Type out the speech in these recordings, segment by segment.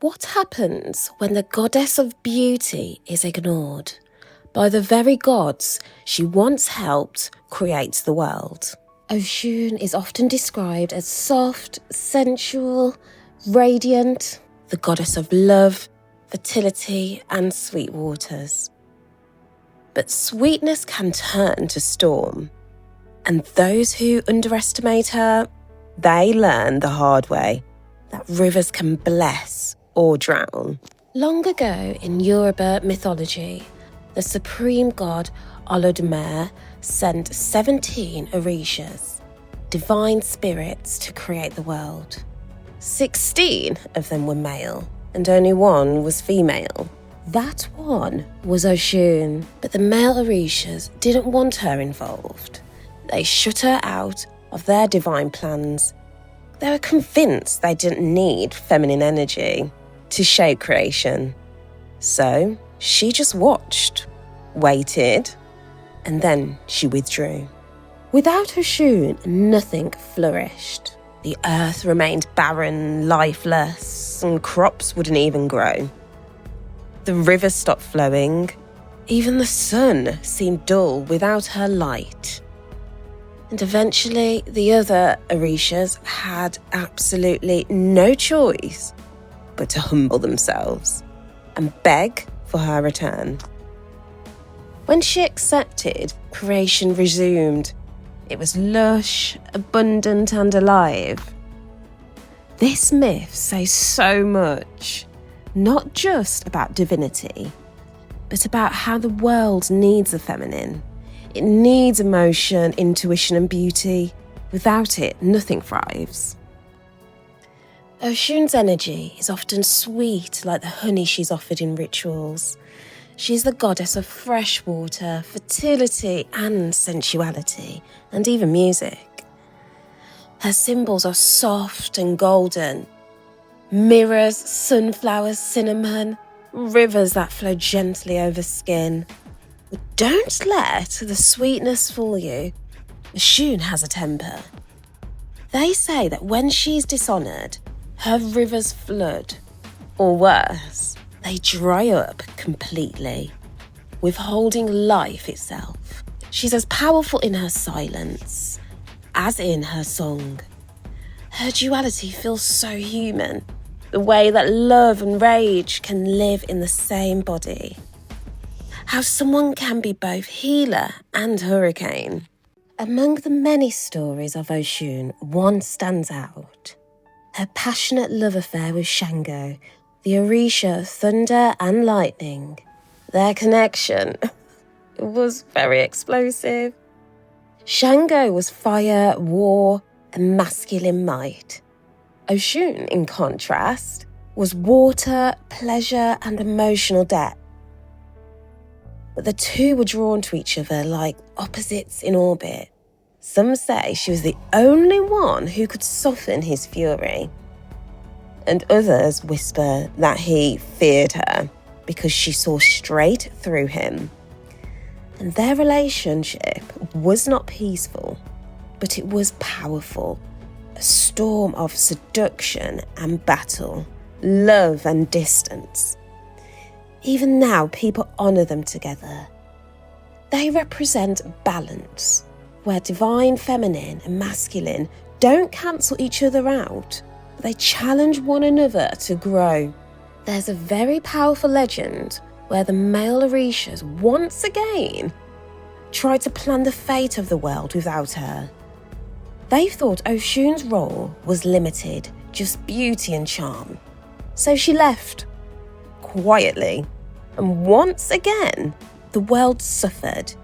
What happens when the goddess of beauty is ignored by the very gods she once helped create the world? Oshun is often described as soft, sensual, radiant, the goddess of love, fertility and sweet waters. But sweetness can turn to storm, and those who underestimate her, they learn the hard way that rivers can bless or drown. Long ago in Yoruba mythology, the supreme god Olodumare sent 17 Orishas, divine spirits, to create the world. 16 of them were male, and only one was female. That one was Oshun, but the male Orishas didn't want her involved. They shut her out of their divine plans. They were convinced they didn't need feminine energy to shape creation. So she just watched, waited, and then she withdrew. Without Oshun, nothing flourished. The earth remained barren, lifeless, and crops wouldn't even grow. The rivers stopped flowing. Even the sun seemed dull without her light. And eventually, the other Orishas had absolutely no choice but to humble themselves and beg for her return. When she accepted, creation resumed. It was lush, abundant and alive. This myth says so much, not just about divinity, but about how the world needs the feminine. It needs emotion, intuition and beauty. Without it, nothing thrives. Oshun's energy is often sweet, like the honey she's offered in rituals. She's the goddess of fresh water, fertility and sensuality, and even music. Her symbols are soft and golden. Mirrors, sunflowers, cinnamon, rivers that flow gently over skin. But don't let the sweetness fool you. Oshun has a temper. They say that when she's dishonoured, her rivers flood, or worse, they dry up completely, withholding life itself. She's as powerful in her silence as in her song. Her duality feels so human, the way that love and rage can live in the same body. How someone can be both healer and hurricane. Among the many stories of Oshun, one stands out. Her passionate love affair with Shango, the Orisha of thunder and lightning. Their connection was very explosive. Shango was fire, war, and masculine might. Oshun, in contrast, was water, pleasure, and emotional depth. But the two were drawn to each other like opposites in orbit. Some say she was the only one who could soften his fury. And others whisper that he feared her because she saw straight through him. And their relationship was not peaceful, but it was powerful. A storm of seduction and battle, love and distance. Even now, people honour them together. They represent balance, where divine feminine and masculine don't cancel each other out. They challenge one another to grow. There's a very powerful legend where the male Orishas once again tried to plan the fate of the world without her. They thought Oshun's role was limited, just beauty and charm. So she left, quietly. And once again, the world suffered.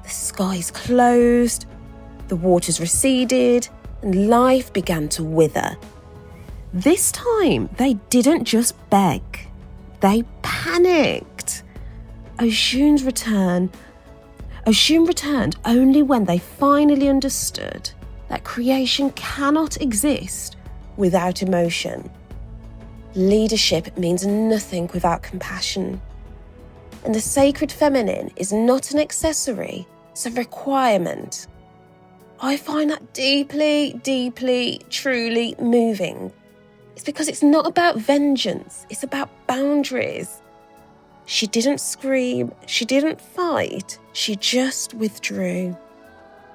The skies closed, the waters receded, and life began to wither. This time, they didn't just beg. They panicked. Oshun returned only when they finally understood that creation cannot exist without emotion. Leadership means nothing without compassion. And the sacred feminine is not an accessory, it's a requirement. I find that deeply, truly moving. It's because it's not about vengeance, it's about boundaries. She didn't scream, she didn't fight, she just withdrew.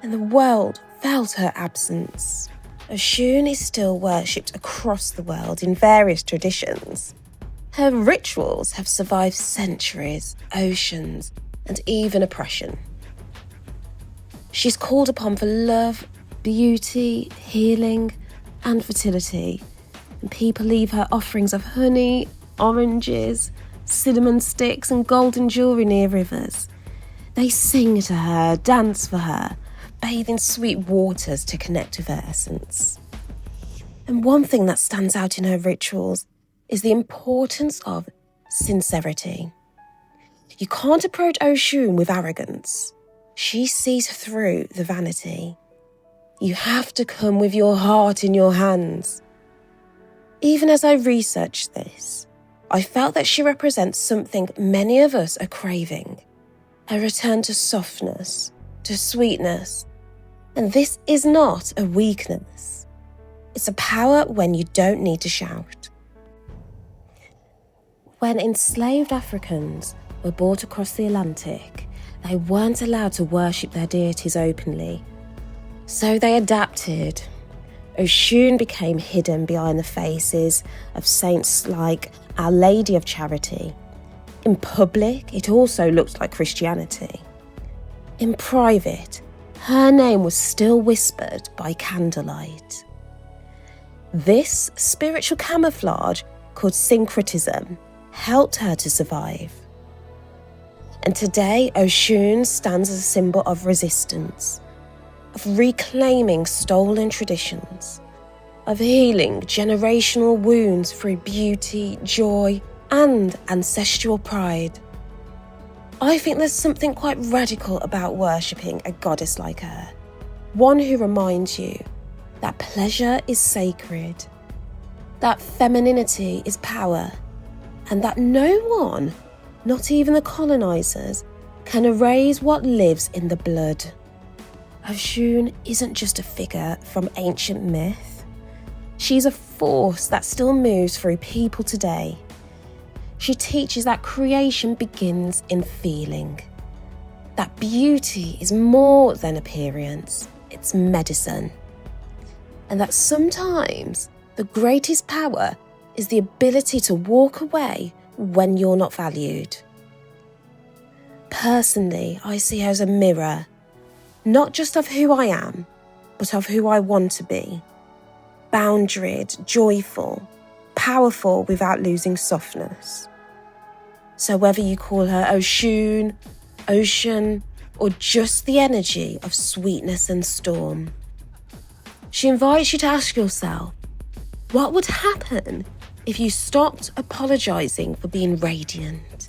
And the world felt her absence. Oshun is still worshipped across the world in various traditions. Her rituals have survived centuries, oceans, and even oppression. She's called upon for love, beauty, healing, and fertility. And people leave her offerings of honey, oranges, cinnamon sticks, and golden jewellery near rivers. They sing to her, dance for her, bathe in sweet waters to connect with her essence. And one thing that stands out in her rituals is the importance of sincerity. You can't approach Oshun with arrogance. She sees through the vanity. You have to come with your heart in your hands. Even as I researched this, I felt that she represents something many of us are craving. A return to softness, to sweetness. And this is not a weakness. It's a power when you don't need to shout. When enslaved Africans were brought across the Atlantic, they weren't allowed to worship their deities openly. So they adapted. Oshun became hidden behind the faces of saints like Our Lady of Charity. In public, it also looked like Christianity. In private, her name was still whispered by candlelight. This spiritual camouflage, called syncretism, helped her to survive. And today, Oshun stands as a symbol of resistance, of reclaiming stolen traditions, of healing generational wounds through beauty, joy, and ancestral pride. I think there's something quite radical about worshipping a goddess like her, one who reminds you that pleasure is sacred, that femininity is power, and that no one, not even the colonisers, can erase what lives in the blood. Oshun isn't just a figure from ancient myth. She's a force that still moves through people today. She teaches that creation begins in feeling, that beauty is more than appearance, it's medicine, and that sometimes the greatest power is the ability to walk away when you're not valued. Personally, I see her as a mirror, not just of who I am, but of who I want to be. Boundaried, joyful, powerful without losing softness. So whether you call her Oshun, Ocean, or just the energy of sweetness and storm, she invites you to ask yourself, what would happen if you stopped apologising for being radiant?